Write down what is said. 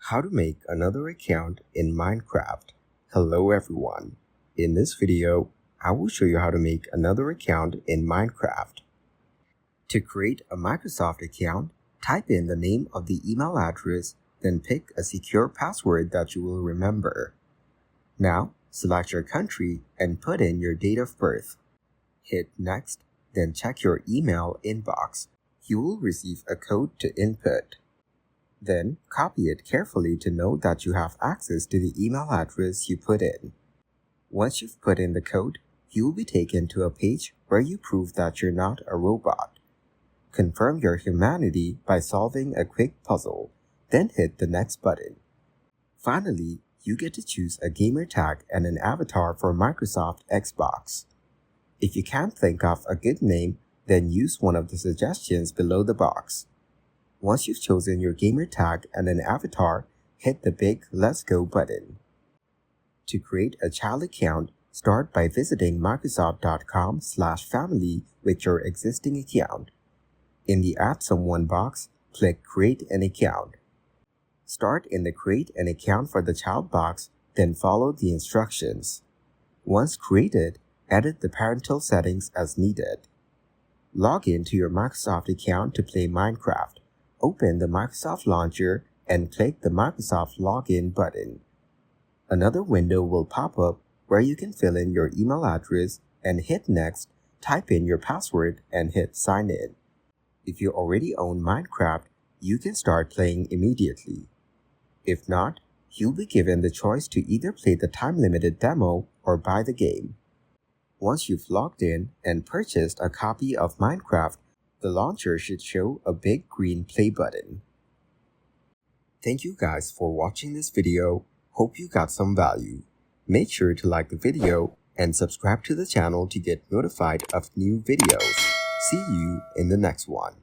How to make another account in Minecraft. Hello everyone. In this video, I will show you how to make another account in Minecraft. To create a Microsoft account, type in the name of the email address, then pick a secure password that you will remember. Now, select your country and put in your date of birth. Hit Next, then check your email inbox. You will receive a code to input. Then, copy it carefully to know that you have access to the email address you put in. Once you've put in the code, you will be taken to a page where you prove that you're not a robot. Confirm your humanity by solving a quick puzzle, then hit the Next button. Finally, you get to choose a gamer tag and an avatar for Microsoft Xbox. If you can't think of a good name, then use one of the suggestions below the box. Once you've chosen your gamer tag and an avatar, hit the big Let's Go button. To create a child account, start by visiting Microsoft.com/family with your existing account. In the Add Someone box, click Create an Account. Start in the Create an Account for the child box, then follow the instructions. Once created, edit the parental settings as needed. Log in to your Microsoft account to play Minecraft. Open the Microsoft Launcher and click the Microsoft Login button. Another window will pop up where you can fill in your email address and hit Next, type in your password and hit Sign in. If you already own Minecraft, you can start playing immediately. If not, you'll be given the choice to either play the time-limited demo or buy the game. Once you've logged in and purchased a copy of Minecraft, the launcher should show a big green play button. Thank you guys for watching this video. Hope you got some value. Make sure to like the video and subscribe to the channel to get notified of new videos. See you in the next one.